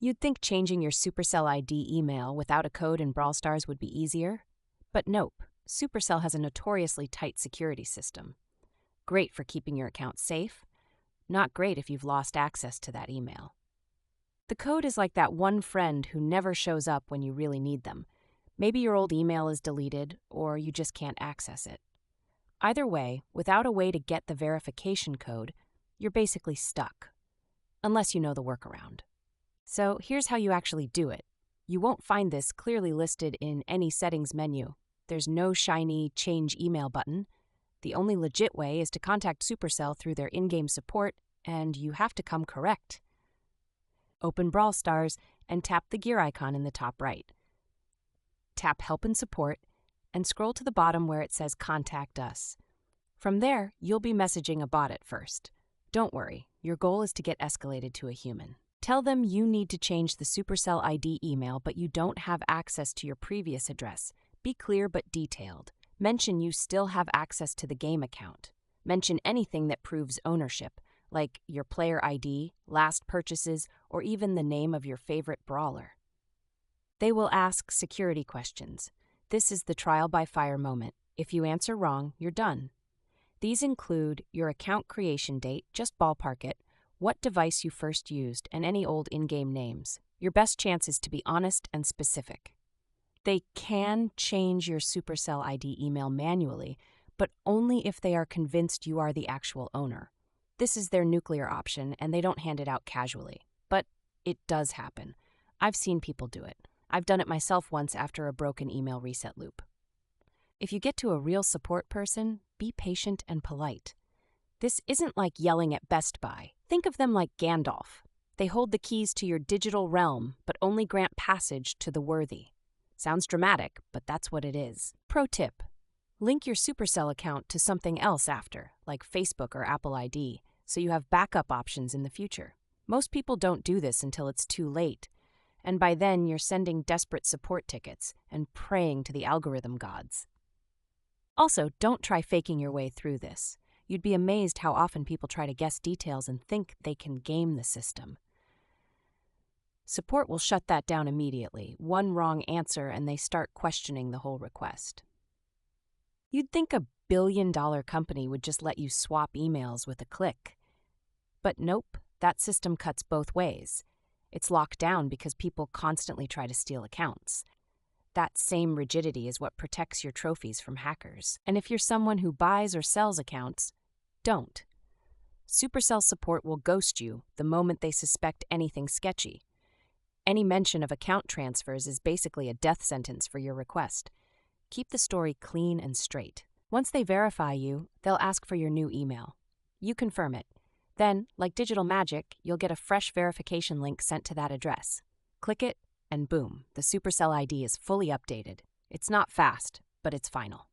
You'd think changing your Supercell ID email without a code in Brawl Stars would be easier, but nope. Supercell has a notoriously tight security system. Great for keeping your account safe, not great if you've lost access to that email. The code is like that one friend who never shows up when you really need them. Maybe your old email is deleted, or you just can't access it. Either way, without a way to get the verification code, you're basically stuck, unless you know the workaround. So here's how you actually do it. You won't find this clearly listed in any settings menu. There's no shiny change email button. The only legit way is to contact Supercell through their in-game support, and you have to come correct. Open Brawl Stars and tap the gear icon in the top right. Tap Help and Support and scroll to the bottom where it says Contact Us. From there, you'll be messaging a bot at first. Don't worry, your goal is to get escalated to a human. Tell them you need to change the Supercell ID email, but you don't have access to your previous address. Be clear but detailed. Mention you still have access to the game account. Mention anything that proves ownership, like your player ID, last purchases, or even the name of your favorite brawler. They will ask security questions. This is the trial by fire moment. If you answer wrong, you're done. These include your account creation date, just ballpark it, what device you first used, and any old in-game names. Your best chance is to be honest and specific. They can change your Supercell ID email manually, but only if they are convinced you are the actual owner. This is their nuclear option, and they don't hand it out casually. But it does happen. I've seen people do it. I've done it myself once after a broken email reset loop. If you get to a real support person, be patient and polite. This isn't like yelling at Best Buy. Think of them like Gandalf. They hold the keys to your digital realm, but only grant passage to the worthy. Sounds dramatic, but that's what it is. Pro tip: link your Supercell account to something else after, like Facebook or Apple ID, so you have backup options in the future. Most people don't do this until it's too late, and by then you're sending desperate support tickets and praying to the algorithm gods. Also, don't try faking your way through this. You'd be amazed how often people try to guess details and think they can game the system. Support will shut that down immediately. One wrong answer and they start questioning the whole request. You'd think a billion-dollar company would just let you swap emails with a click. But nope, that system cuts both ways. It's locked down because people constantly try to steal accounts. That same rigidity is what protects your trophies from hackers. And if you're someone who buys or sells accounts, don't. Supercell support will ghost you the moment they suspect anything sketchy. Any mention of account transfers is basically a death sentence for your request. Keep the story clean and straight. Once they verify you, they'll ask for your new email. You confirm it. Then, like digital magic, you'll get a fresh verification link sent to that address. Click it, and boom, the Supercell ID is fully updated. It's not fast, but it's final.